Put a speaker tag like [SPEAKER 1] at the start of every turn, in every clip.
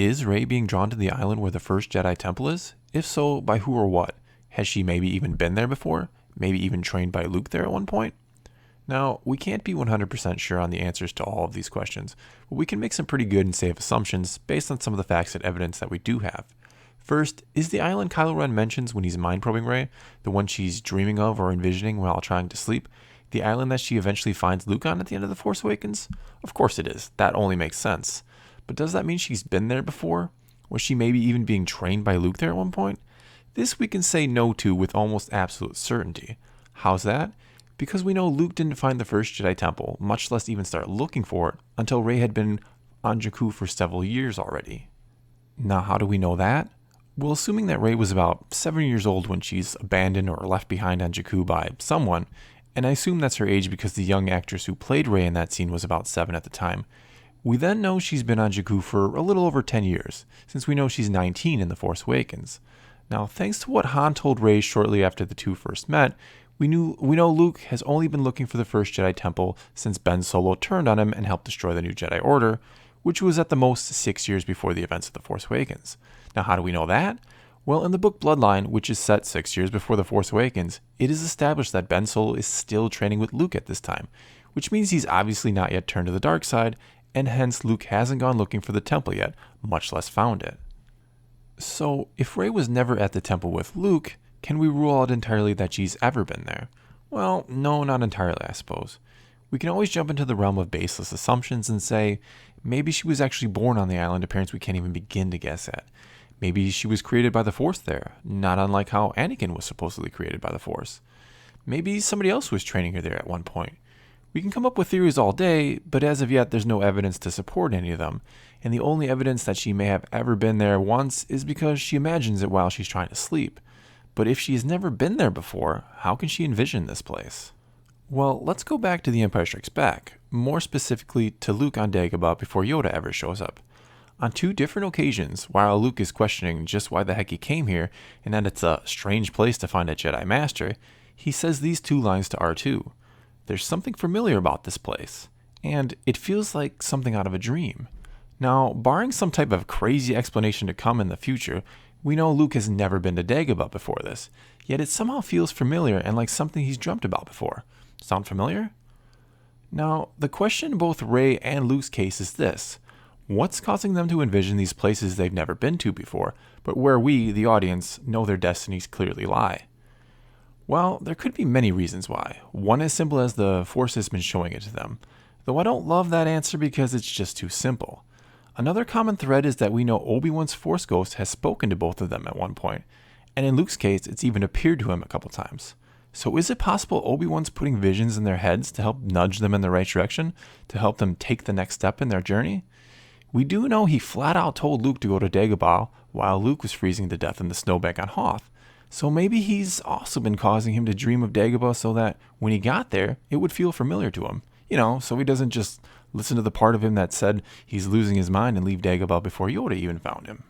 [SPEAKER 1] Is Rey being drawn to the island where the First Jedi Temple is? If so, by who or what? Has she maybe even been there before? Maybe even trained by Luke there at one point? Now, we can't be 100% sure on the answers to all of these questions, but we can make some pretty good and safe assumptions based on some of the facts and evidence that we do have. First, is the island Kylo Ren mentions when he's mind-probing Rey, the one she's dreaming of or envisioning while trying to sleep, the island that she eventually finds Luke on at the end of The Force Awakens? Of course it is. That only makes sense. But does that mean she's been there before? Was she maybe even being trained by Luke there at one point? This we can say no to with almost absolute certainty. How's that? Because we know Luke didn't find the First Jedi Temple, much less even start looking for it, until Rey had been on Jakku for several years already. Now, how do we know that? Well, assuming that Rey was about 7 years old when she's abandoned or left behind on Jakku by someone, and I assume that's her age because the young actress who played Rey in that scene was about 7 at the time, we then know she's been on Jakku for a little over 10 years, since we know she's 19 in The Force Awakens. Now, thanks to what Han told Rey shortly after the two first met, we know Luke has only been looking for the First Jedi Temple since Ben Solo turned on him and helped destroy the new Jedi Order, which was at the most 6 years before the events of The Force Awakens. Now, how do we know that? Well, in the book Bloodline, which is set 6 years before The Force Awakens, it is established that Ben Solo is still training with Luke at this time, which means he's obviously not yet turned to the dark side, and hence Luke hasn't gone looking for the temple yet, much less found it. So, if Rey was never at the temple with Luke, can we rule out entirely that she's ever been there? Well, no, not entirely, I suppose. We can always jump into the realm of baseless assumptions and say, maybe she was actually born on the island, appearance we can't even begin to guess at. Maybe she was created by the Force there, not unlike how Anakin was supposedly created by the Force. Maybe somebody else was training her there at one point. We can come up with theories all day, but as of yet there's no evidence to support any of them, and the only evidence that she may have ever been there once is because she imagines it while she's trying to sleep. But if she has never been there before, how can she envision this place? Well, let's go back to The Empire Strikes Back, more specifically to Luke on Dagobah before Yoda ever shows up. On 2 different occasions, while Luke is questioning just why the heck he came here and that it's a strange place to find a Jedi Master, he says these 2 lines to R2. There's something familiar about this place, and it feels like something out of a dream. Now, barring some type of crazy explanation to come in the future, we know Luke has never been to Dagobah before this, yet it somehow feels familiar and like something he's dreamt about before. Sound familiar? Now, the question in both Rey and Luke's case is this. What's causing them to envision these places they've never been to before, but where we, the audience, know their destinies clearly lie? Well, there could be many reasons why. One as simple as the Force has been showing it to them, though I don't love that answer because it's just too simple. Another common thread is that we know Obi-Wan's Force Ghost has spoken to both of them at one point, and in Luke's case, it's even appeared to him a couple times. So is it possible Obi-Wan's putting visions in their heads to help nudge them in the right direction, to help them take the next step in their journey? We do know he flat out told Luke to go to Dagobah while Luke was freezing to death in the snowbank on Hoth. So maybe he's also been causing him to dream of Dagobah so that when he got there, it would feel familiar to him. So he doesn't just listen to the part of him that said he's losing his mind and leave Dagobah before Yoda even found him.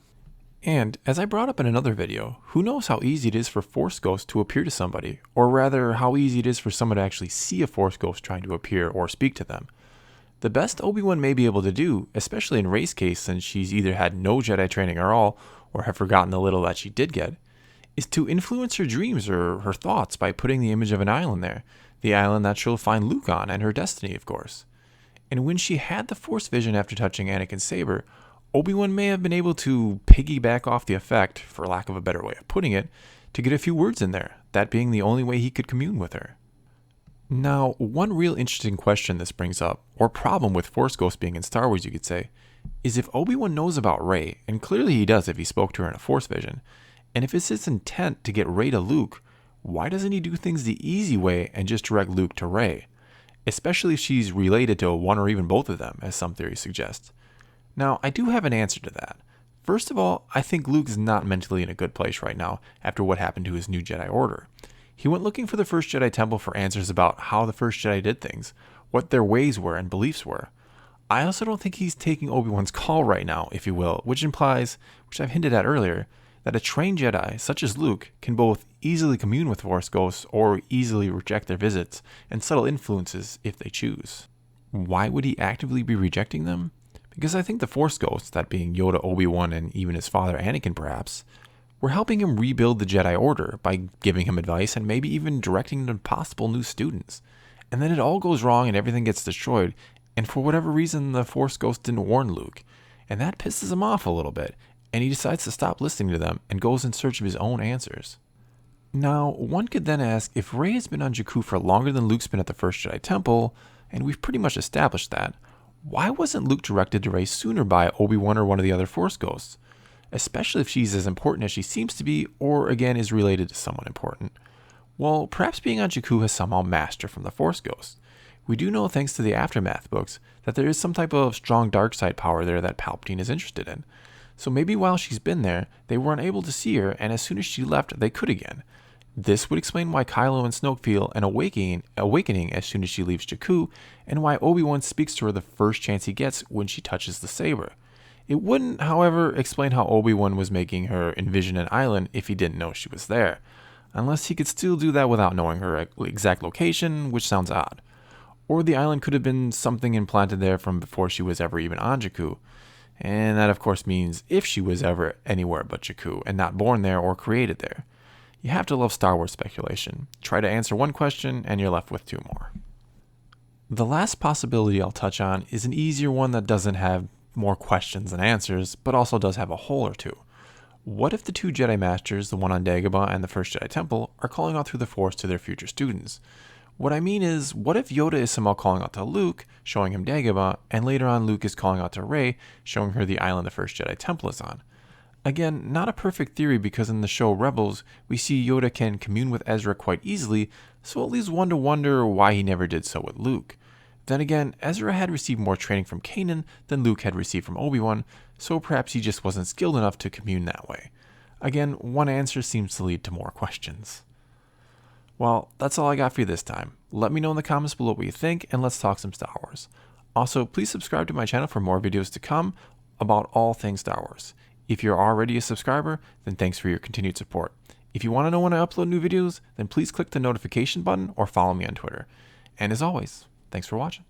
[SPEAKER 1] And, as I brought up in another video, who knows how easy it is for Force Ghosts to appear to somebody, or rather how easy it is for someone to actually see a Force Ghost trying to appear or speak to them. The best Obi-Wan may be able to do, especially in Rey's case since she's either had no Jedi training at all, or have forgotten the little that she did get, is to influence her dreams or her thoughts by putting the image of an island there, the island that she'll find Luke on and her destiny, of course. And when she had the Force vision after touching Anakin's saber, Obi-Wan may have been able to piggyback off the effect, for lack of a better way of putting it, to get a few words in there, that being the only way he could commune with her. Now, one real interesting question this brings up, or problem with Force Ghosts being in Star Wars you could say, is if Obi-Wan knows about Rey, and clearly he does if he spoke to her in a Force vision, and if it's his intent to get Rey to Luke, why doesn't he do things the easy way and just direct Luke to Rey? Especially if she's related to one or even both of them, as some theories suggest. Now, I do have an answer to that. First of all, I think Luke's not mentally in a good place right now after what happened to his new Jedi Order. He went looking for the First Jedi Temple for answers about how the First Jedi did things, what their ways were and beliefs were. I also don't think he's taking Obi-Wan's call right now, if you will, which implies, which I've hinted at earlier, that a trained Jedi, such as Luke, can both easily commune with Force Ghosts or easily reject their visits and subtle influences if they choose. Why would he actively be rejecting them? Because I think the Force ghosts, that being Yoda, Obi-Wan, and even his father Anakin perhaps, were helping him rebuild the Jedi Order by giving him advice and maybe even directing him to possible new students. And then it all goes wrong and everything gets destroyed, and for whatever reason the Force ghost didn't warn Luke. And that pisses him off a little bit, and he decides to stop listening to them and goes in search of his own answers. Now, one could then ask, if Rey has been on Jakku for longer than Luke's been at the First Jedi Temple, and we've pretty much established that, why wasn't Luke directed to Rey sooner by Obi-Wan or one of the other Force ghosts? Especially if she's as important as she seems to be, or again is related to someone important. Well, perhaps being on Jakku has somehow masked her from the Force ghosts. We do know, thanks to the Aftermath books, that there is some type of strong dark side power there that Palpatine is interested in. So maybe while she's been there, they were unable to see her, and as soon as she left, they could again. This would explain why Kylo and Snoke feel an awakening as soon as she leaves Jakku, and why Obi-Wan speaks to her the first chance he gets when she touches the saber. It wouldn't, however, explain how Obi-Wan was making her envision an island if he didn't know she was there. Unless he could still do that without knowing her exact location, which sounds odd. Or the island could have been something implanted there from before she was ever even on Jakku. And that of course means if she was ever anywhere but Jakku and not born there or created there. You have to love Star Wars speculation. Try to answer one question and you're left with two more. The last possibility I'll touch on is an easier one that doesn't have more questions than answers, but also does have a hole or two. What if the two Jedi Masters, the one on Dagobah and the First Jedi Temple, are calling out through the Force to their future students? What I mean is, what if Yoda is somehow calling out to Luke, showing him Dagobah, and later on Luke is calling out to Rey, showing her the island the First Jedi Temple is on? Again, not a perfect theory because in the show Rebels, we see Yoda can commune with Ezra quite easily, so it leaves one to wonder why he never did so with Luke. Then again, Ezra had received more training from Kanan than Luke had received from Obi-Wan, so perhaps he just wasn't skilled enough to commune that way. Again, one answer seems to lead to more questions. Well, that's all I got for you this time. Let me know in the comments below what you think, and let's talk some Star Wars. Also, please subscribe to my channel for more videos to come about all things Star Wars. If you're already a subscriber, then thanks for your continued support. If you want to know when I upload new videos, then please click the notification button or follow me on Twitter. And as always, thanks for watching.